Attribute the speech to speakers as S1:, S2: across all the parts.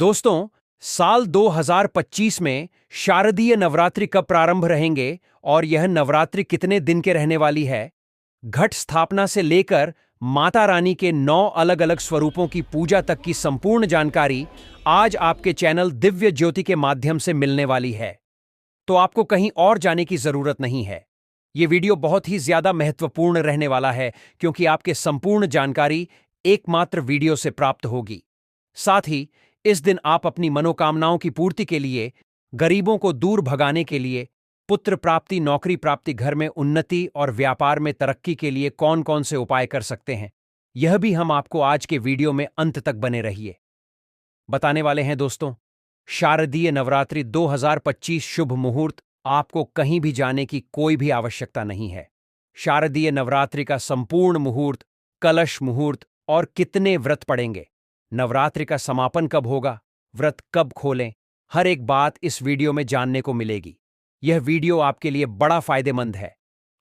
S1: दोस्तों, साल 2025 में शारदीय नवरात्रि कब प्रारंभ रहेंगे और यह नवरात्रि कितने दिन के रहने वाली है? घट स्थापना से लेकर माता रानी के 9 अलग-अलग स्वरूपों की पूजा तक की संपूर्ण जानकारी आज आपके चैनल दिव्य ज्योति के माध्यम से मिलने वाली है। तो आपको कहीं और जाने की जरूरत नहीं है। यह वीडियो बहुत ही ज्यादा महत्वपूर्ण रहने वाला है क्योंकि आपके संपूर्ण जानकारी एकमात्र वीडियो से प्राप्त होगी। साथ ही इस दिन आप अपनी मनोकामनाओं की पूर्ति के लिए, गरीबों को दूर भगाने के लिए, पुत्र प्राप्ति, नौकरी प्राप्ति, घर में उन्नति और व्यापार में तरक्की के लिए कौन कौन से उपाय कर सकते हैं, यह भी हम आपको आज के वीडियो में अंत तक बने रहिए बताने वाले हैं। दोस्तों, शारदीय नवरात्रि 2025 शुभ मुहूर्त। आपको कहीं भी जाने की कोई भी आवश्यकता नहीं है। शारदीय नवरात्रि का संपूर्ण मुहूर्त, कलश मुहूर्त और कितने व्रत पड़ेंगे, नवरात्रि का समापन कब होगा, व्रत कब खोलें, हर एक बात इस वीडियो में जानने को मिलेगी। यह वीडियो आपके लिए बड़ा फायदेमंद है।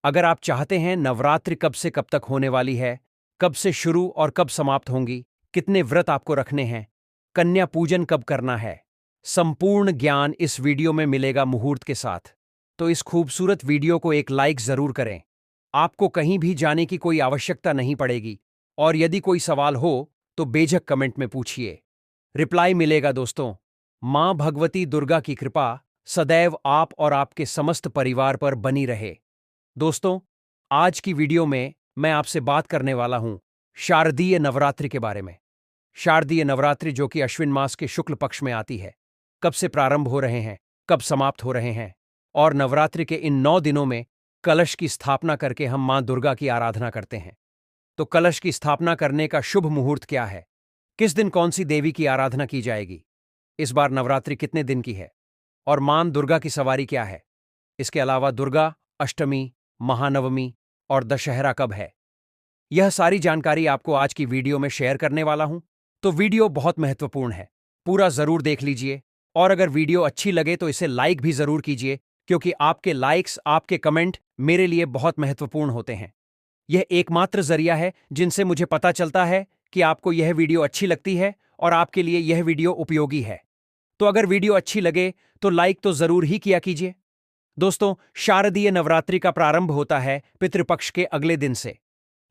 S1: अगर आप चाहते हैं नवरात्रि कब से कब तक होने वाली है, कब से शुरू और कब समाप्त होंगी, कितने व्रत आपको रखने हैं, कन्या पूजन कब करना है, संपूर्ण ज्ञान इस वीडियो में मिलेगा मुहूर्त के साथ। तो इस खूबसूरत वीडियो को एक लाइक जरूर करें। आपको कहीं भी जाने की कोई आवश्यकता नहीं पड़ेगी और यदि कोई सवाल हो तो बेझिझक कमेंट में पूछिए, रिप्लाई मिलेगा। दोस्तों, मां भगवती दुर्गा की कृपा सदैव आप और आपके समस्त परिवार पर बनी रहे। दोस्तों, आज की वीडियो में मैं आपसे बात करने वाला हूं शारदीय नवरात्रि के बारे में। शारदीय नवरात्रि जो कि अश्विन मास के शुक्ल पक्ष में आती है, कब से प्रारंभ हो रहे हैं, कब समाप्त हो रहे हैं, और नवरात्रि के इन 9 दिनों में कलश की स्थापना करके हम मां दुर्गा की आराधना करते हैं। तो कलश की स्थापना करने का शुभ मुहूर्त क्या है, किस दिन कौन सी देवी की आराधना की जाएगी, इस बार नवरात्रि कितने दिन की है और मां दुर्गा की सवारी क्या है, इसके अलावा दुर्गा अष्टमी, महानवमी और दशहरा कब है, यह सारी जानकारी आपको आज की वीडियो में शेयर करने वाला हूं। तो वीडियो बहुत महत्वपूर्ण है, पूरा जरूर देख लीजिए। और अगर वीडियो अच्छी लगे तो इसे लाइक भी जरूर कीजिए क्योंकि आपके लाइक्स, आपके कमेंट मेरे लिए बहुत महत्वपूर्ण होते हैं। यह एकमात्र जरिया है जिनसे मुझे पता चलता है कि आपको यह वीडियो अच्छी लगती है और आपके लिए यह वीडियो उपयोगी है। तो अगर वीडियो अच्छी लगे तो लाइक तो जरूर ही किया कीजिए। दोस्तों, शारदीय नवरात्रि का प्रारंभ होता है पितृपक्ष के अगले दिन से,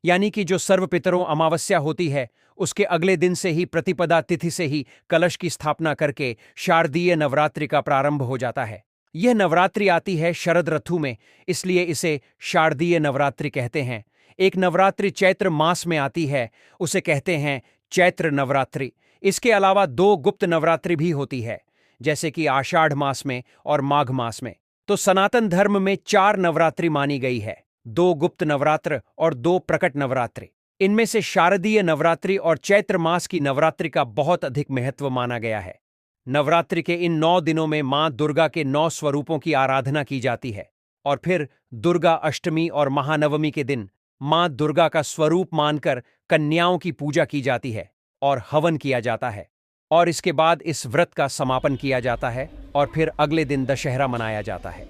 S1: यानी कि जो सर्व पितरों अमावस्या होती है उसके अगले दिन से ही, प्रतिपदा तिथि से ही कलश की स्थापना करके शारदीय नवरात्रि का प्रारंभ हो जाता है। यह नवरात्रि आती है शरद ऋतु में, इसलिए इसे शारदीय नवरात्रि कहते हैं। एक नवरात्रि चैत्र मास में आती है, उसे कहते हैं चैत्र नवरात्रि। इसके अलावा 2 गुप्त नवरात्रि भी होती है, जैसे कि आषाढ़ मास में और माघ मास में। तो सनातन धर्म में 4 नवरात्रि मानी गई है, 2 गुप्त नवरात्र और 2 प्रकट नवरात्रि। इनमें से शारदीय नवरात्रि और चैत्र मास की नवरात्रि का बहुत अधिक महत्व माना गया है। नवरात्रि के इन 9 दिनों में मां दुर्गा के 9 स्वरूपों की आराधना की जाती है और फिर दुर्गा अष्टमी और महानवमी के दिन मां दुर्गा का स्वरूप मानकर कन्याओं की पूजा की जाती है और हवन किया जाता है, और इसके बाद इस व्रत का समापन किया जाता है और फिर अगले दिन दशहरा मनाया जाता है।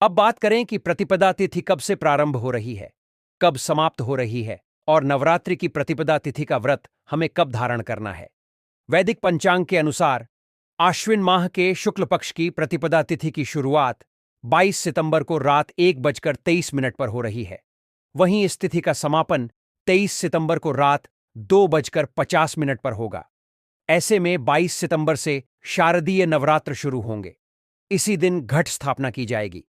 S1: अब बात करें कि प्रतिपदा तिथि कब से प्रारंभ हो रही है, कब समाप्त हो रही है और नवरात्रि की प्रतिपदा तिथि का व्रत हमें कब धारण करना है। वैदिक पंचांग के अनुसार आश्विन माह के शुक्ल पक्ष की प्रतिपदा तिथि की शुरुआत 22 सितंबर को रात 1:23 पर हो रही है। वहीं इस तिथि का समापन 23 सितंबर को रात 2:50 पर होगा। ऐसे में 22 सितंबर से शारदीय नवरात्र शुरू होंगे। इसी दिन घट स्थापना की जाएगी।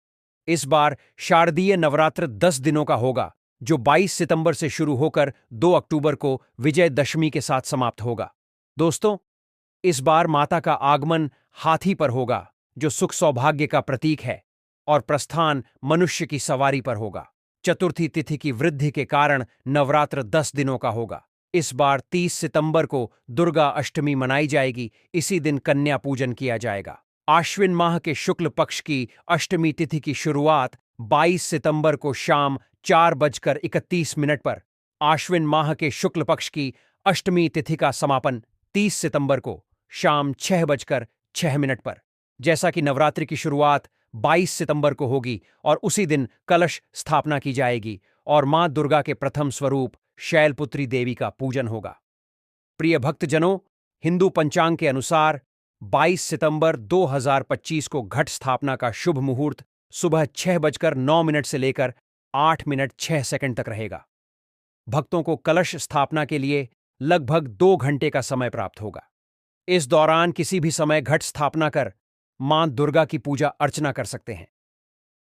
S1: इस बार शारदीय नवरात्र 10 दिनों का होगा, जो 22 सितंबर से शुरू होकर 2 अक्टूबर को विजयदशमी के साथ समाप्त होगा। दोस्तों, इस बार माता का आगमन हाथी पर होगा, जो सुख सौभाग्य का प्रतीक है, और प्रस्थान मनुष्य की सवारी पर होगा। चतुर्थी तिथि की वृद्धि के कारण नवरात्र 10 दिनों का होगा। इस बार 30 सितंबर को दुर्गा अष्टमी मनाई जाएगी। इसी दिन कन्या पूजन किया जाएगा। आश्विन माह के शुक्ल पक्ष की अष्टमी तिथि की शुरुआत 22 सितंबर को शाम 4:31 पर, आश्विन माह के शुक्ल पक्ष की अष्टमी तिथि का समापन 30 सितंबर को शाम 6:06 पर। जैसा कि नवरात्रि की शुरुआत 22 सितंबर को होगी और उसी दिन कलश स्थापना की जाएगी और मां दुर्गा के प्रथम स्वरूप शैलपुत्री देवी का पूजन होगा। प्रिय भक्तजनों, हिंदू पंचांग के अनुसार 22 सितंबर 2025 को घट स्थापना का शुभ मुहूर्त सुबह 6:09 से लेकर 8:06 तक रहेगा। भक्तों को कलश स्थापना के लिए लगभग 2 घंटे का समय प्राप्त होगा। इस दौरान किसी भी समय घट स्थापना कर मां दुर्गा की पूजा अर्चना कर सकते हैं।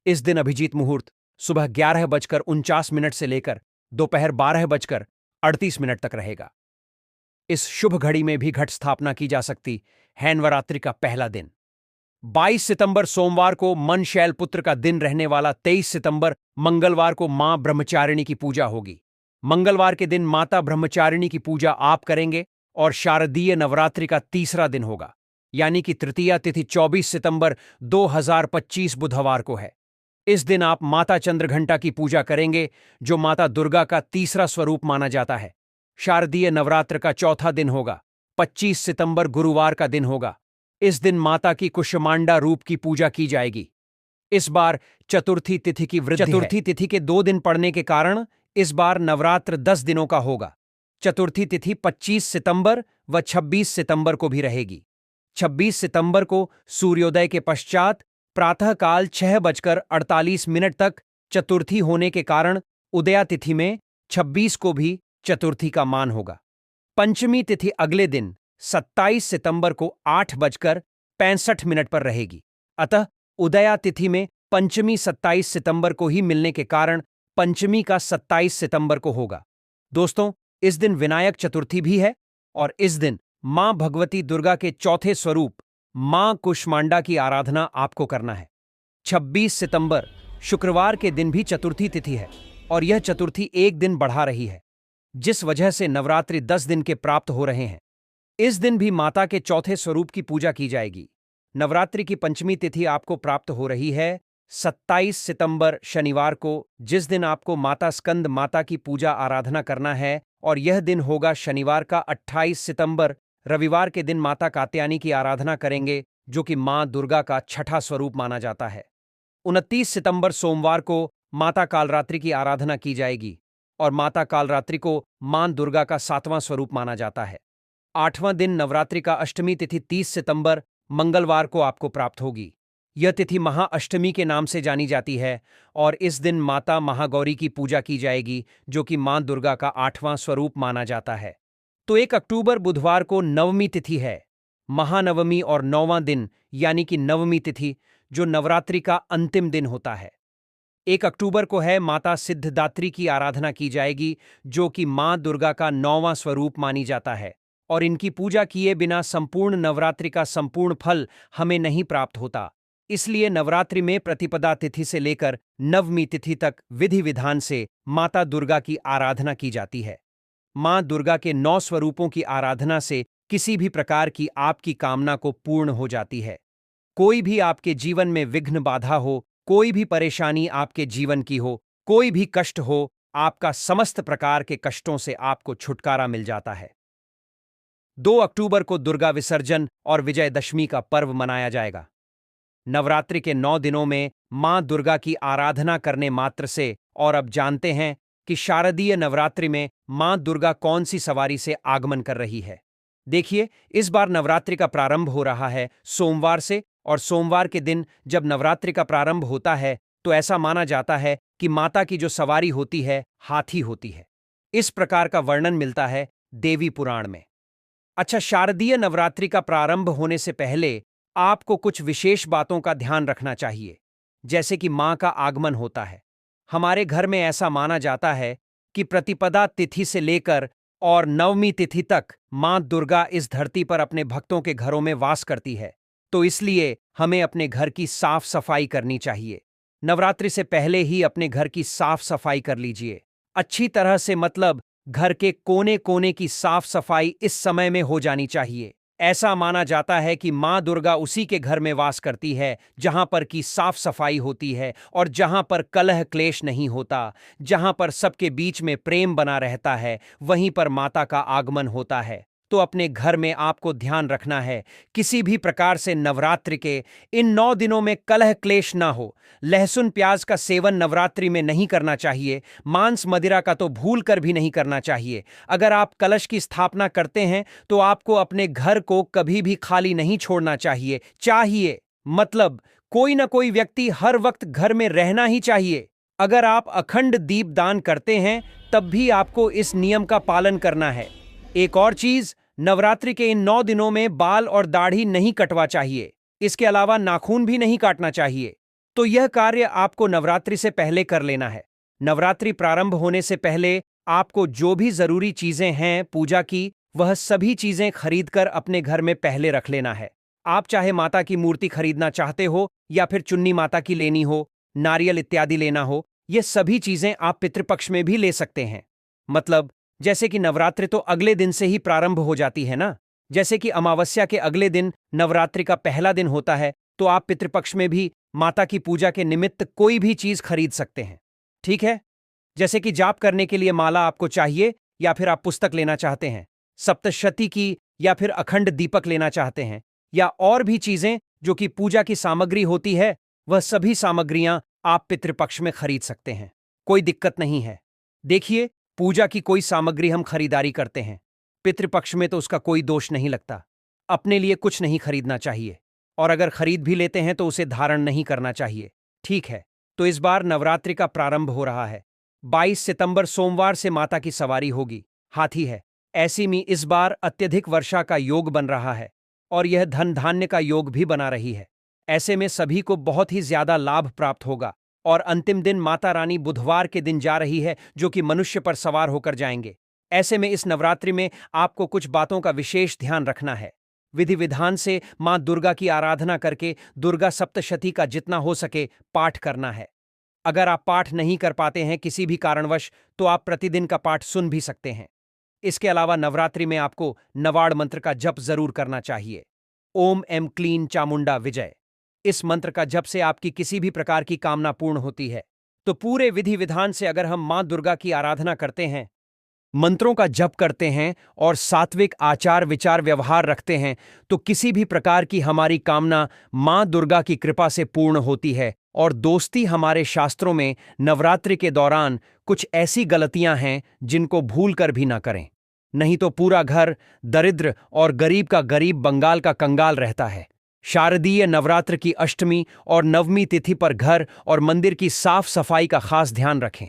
S1: इस दिन अभिजीत मुहूर्त सुबह 11:49 से लेकर दोपहर 12:38 तक रहेगा। इस शुभ घड़ी में भी घट स्थापना की जा सकती है। नवरात्रि का पहला दिन 22 सितंबर सोमवार को मन शैलपुत्र का दिन रहने वाला 23 सितंबर मंगलवार को मां ब्रह्मचारिणी की पूजा होगी। मंगलवार के दिन माता ब्रह्मचारिणी की पूजा आप करेंगे और शारदीय नवरात्रि का तीसरा दिन होगा, यानी कि तृतीया तिथि 24 सितंबर 2025 बुधवार को है। इस दिन आप माता चंद्रघंटा की पूजा करेंगे, जो माता दुर्गा का तीसरा स्वरूप माना जाता है। शारदीय नवरात्र का चौथा दिन होगा। 25 सितंबर गुरुवार का दिन होगा। इस दिन माता की कुष्मांडा रूप की पूजा की जाएगी। इस बार चतुर्थी तिथि की वृद्धि है। चतुर्थी तिथि के 2 दिन पड़ने के कारण इस बार नवरात्र 10 दिनों का होगा। चतुर्थी तिथि 25 सितंबर व 26 सितंबर को भी रहेगी। 26 सितंबर को सूर्योदय के पश्चात प्रातःकाल 6:48 तक चतुर्थी होने के कारण उदया तिथि में 26 को भी चतुर्थी का मान होगा। पंचमी तिथि अगले दिन 27 सितंबर को 8:65 पर रहेगी। अतः उदया तिथि में पंचमी 27 सितंबर को ही मिलने के कारण पंचमी का 27 सितंबर को होगा। दोस्तों, इस दिन विनायक चतुर्थी भी है और इस दिन मां भगवती दुर्गा के चौथे स्वरूप मां कुष्मांडा की आराधना आपको करना है। 26 सितंबर शुक्रवार के दिन भी चतुर्थी तिथि है और यह चतुर्थी एक दिन बढ़ा रही है, जिस वजह से नवरात्रि 10 दिन के प्राप्त हो रहे हैं। इस दिन भी माता के चौथे स्वरूप की पूजा की जाएगी। नवरात्रि की पंचमी तिथि आपको प्राप्त हो रही है 27 सितंबर शनिवार को, जिस दिन आपको माता स्कंद माता की पूजा आराधना करना है, और यह दिन होगा शनिवार का 28 सितंबर। रविवार के दिन माता कात्यायनी की आराधना करेंगे, जो कि मां दुर्गा का छठा स्वरूप माना जाता है। 29 सितंबर सोमवार को माता कालरात्रि की आराधना की जाएगी और माता कालरात्रि को मां दुर्गा का 7वां स्वरूप माना जाता है। 8वां दिन नवरात्रि का अष्टमी तिथि 30 सितंबर मंगलवार को आपको प्राप्त होगी। यह तिथि महाअष्टमी के नाम से जानी जाती है और इस दिन माता महागौरी की पूजा की जाएगी, जो कि मां दुर्गा का 8वां स्वरूप माना जाता है। तो 1 अक्टूबर बुधवार को नवमी तिथि है। महानवमी और 9वां दिन यानी कि नवमी तिथि, जो नवरात्रि का अंतिम दिन होता है। 1 अक्टूबर को है माता सिद्धिदात्री की आराधना की जाएगी, जो कि मां दुर्गा का 9वां स्वरूप मानी जाता है, और इनकी पूजा किए बिना संपूर्ण नवरात्रि का संपूर्ण फल हमें नहीं प्राप्त होता। इसलिए नवरात्रि में प्रतिपदा तिथि से लेकर नवमी तिथि तक विधि विधान से माता दुर्गा की आराधना की जाती है। मां दुर्गा के 9 स्वरूपों की आराधना से किसी भी प्रकार की आपकी कामना को पूर्ण हो जाती है। कोई भी आपके जीवन में विघ्न बाधा हो, कोई भी परेशानी आपके जीवन की हो, कोई भी कष्ट हो, आपका समस्त प्रकार के कष्टों से आपको छुटकारा मिल जाता है। 2 अक्टूबर को दुर्गा विसर्जन और विजयदशमी का पर्व मनाया जाएगा। नवरात्रि के 9 दिनों में मां दुर्गा की आराधना करने मात्र से, और अब जानते हैं कि शारदीय नवरात्रि में मां दुर्गा कौन सी सवारी से आगमन कर रही है। देखिए, इस बार नवरात्रि का प्रारंभ हो रहा है सोमवार से, और सोमवार के दिन जब नवरात्रि का प्रारंभ होता है तो ऐसा माना जाता है कि माता की जो सवारी होती है हाथी होती है। इस प्रकार का वर्णन मिलता है देवी पुराण में। अच्छा, शारदीय नवरात्रि का प्रारंभ होने से पहले आपको कुछ विशेष बातों का ध्यान रखना चाहिए, जैसे कि मां का आगमन होता है। हमारे घर में ऐसा माना जाता है कि प्रतिपदा तिथि से लेकर और नवमी तिथि तक मां दुर्गा इस धरती पर अपने भक्तों के घरों में वास करती है, तो इसलिए हमें अपने घर की साफ सफाई करनी चाहिए। नवरात्रि से पहले ही अपने घर की साफ सफाई कर लीजिए अच्छी तरह से, मतलब घर के कोने कोने की साफ सफाई इस समय में हो जानी चाहिए। ऐसा माना जाता है कि मां दुर्गा उसी के घर में वास करती है जहां पर की साफ सफाई होती है और जहां पर कलह क्लेश नहीं होता, जहां पर सबके बीच में प्रेम बना रहता है, वहीं पर माता का आगमन होता है। तो अपने घर में आपको ध्यान रखना है किसी भी प्रकार से नवरात्रि के इन 9 दिनों में कलह क्लेश ना हो। लहसुन प्याज का सेवन नवरात्रि में नहीं करना चाहिए। मांस मदिरा का तो भूल कर भी नहीं करना चाहिए। अगर आप कलश की स्थापना करते हैं तो आपको अपने घर को कभी भी खाली नहीं छोड़ना चाहिए मतलब कोई ना कोई व्यक्ति हर वक्त घर में रहना ही चाहिए। अगर आप अखंड दीप दान करते हैं तब भी आपको इस नियम का पालन करना है। एक और चीज, नवरात्रि के इन 9 दिनों में बाल और दाढ़ी नहीं कटवा चाहिए। इसके अलावा नाखून भी नहीं काटना चाहिए। तो यह कार्य आपको नवरात्रि से पहले कर लेना है। नवरात्रि प्रारंभ होने से पहले आपको जो भी जरूरी चीजें हैं पूजा की, वह सभी चीजें खरीदकर अपने घर में पहले रख लेना है। आप चाहे माता की मूर्ति खरीदना चाहते हो या फिर चुन्नी माता की लेनी हो, नारियल इत्यादि लेना हो, ये सभी चीजें आप पितृपक्ष में भी ले सकते हैं। मतलब जैसे कि नवरात्रि तो अगले दिन से ही प्रारंभ हो जाती है ना। जैसे कि अमावस्या के अगले दिन नवरात्रि का पहला दिन होता है, तो आप पितृपक्ष में भी माता की पूजा के निमित्त कोई भी चीज खरीद सकते हैं। ठीक है? जैसे कि जाप करने के लिए माला आपको चाहिए या फिर आप पुस्तक लेना चाहते हैं, सप्तशती की या फिर अखंड दीपक लेना चाहते हैं, या और भी चीजें जो कि पूजा की सामग्री होती है, वह सभी सामग्रियां आप पितृपक्ष में खरीद सकते हैं। कोई दिक्कत नहीं है। देखिए, पूजा की कोई सामग्री हम खरीदारी करते हैं, पितृपक्ष में तो उसका कोई दोष नहीं लगता। अपने लिए कुछ नहीं खरीदना चाहिए, और अगर खरीद भी लेते हैं तो उसे धारण नहीं करना चाहिए। ठीक है? तो इस बार नवरात्रि का प्रारंभ हो रहा है। 22 सितंबर सोमवार से माता की सवारी होगी। हाथी है। ऐसी में इस बार अत्यधिक वर्षा का योग बन रहा है और यह धन धान्य का योग भी बना रही है। ऐसे में सभी को बहुत ही ज्यादा लाभ प्राप्त होगा। और अंतिम दिन माता रानी बुधवार के दिन जा रही है, जो कि मनुष्य पर सवार होकर जाएंगे। ऐसे में इस नवरात्रि में आपको कुछ बातों का विशेष ध्यान रखना है। विधि विधान से मां दुर्गा की आराधना करके दुर्गा सप्तशती का जितना हो सके पाठ करना है। अगर आप पाठ नहीं कर पाते हैं किसी भी कारणवश, तो आप प्रतिदिन का पाठ सुन भी सकते हैं। इसके अलावा नवरात्रि में आपको नवाड़ मंत्र का जप जरूर करना चाहिए। ओम एम क्लीन चामुंडा विजय। इस मंत्र का जप से आपकी किसी भी प्रकार की कामना पूर्ण होती है। तो पूरे विधि विधान से अगर हम मां दुर्गा की आराधना करते हैं, मंत्रों का जप करते हैं और सात्विक आचार विचार व्यवहार रखते हैं, तो किसी भी प्रकार की हमारी कामना मां दुर्गा की कृपा से पूर्ण होती है। और दोस्ती, हमारे शास्त्रों में नवरात्रि के दौरान कुछ ऐसी गलतियां हैं जिनको भूल कर भी ना करें, नहीं तो पूरा घर दरिद्र और गरीब का गरीब बंगाल का कंगाल रहता है। शारदीय नवरात्र की अष्टमी और नवमी तिथि पर घर और मंदिर की साफ सफाई का खास ध्यान रखें।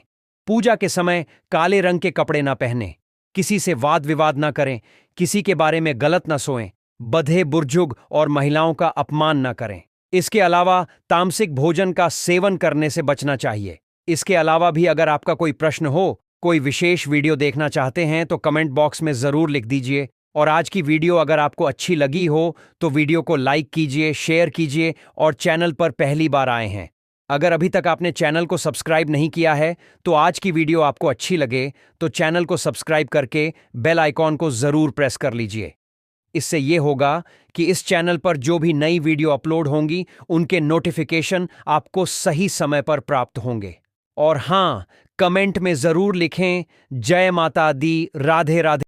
S1: पूजा के समय काले रंग के कपड़े ना पहनें, किसी से वाद विवाद ना करें, किसी के बारे में गलत ना सोएं, बधे बुर्जुग और महिलाओं का अपमान ना करें। इसके अलावा तामसिक भोजन का सेवन करने से बचना चाहिए। इसके अलावा भी अगर आपका कोई प्रश्न हो, कोई विशेष वीडियो देखना चाहते हैं, तो कमेंट बॉक्स में जरूर लिख दीजिए। और आज की वीडियो अगर आपको अच्छी लगी हो तो वीडियो को लाइक कीजिए, शेयर कीजिए, और चैनल पर पहली बार आए हैं, अगर अभी तक आपने चैनल को सब्सक्राइब नहीं किया है, तो आज की वीडियो आपको अच्छी लगे तो चैनल को सब्सक्राइब करके बेल आइकॉन को जरूर प्रेस कर लीजिए। इससे ये होगा कि इस चैनल पर जो भी नई वीडियो अपलोड होंगी उनके नोटिफिकेशन आपको सही समय पर प्राप्त होंगे। और हाँ, कमेंट में जरूर लिखें जय माता दी, राधे राधे।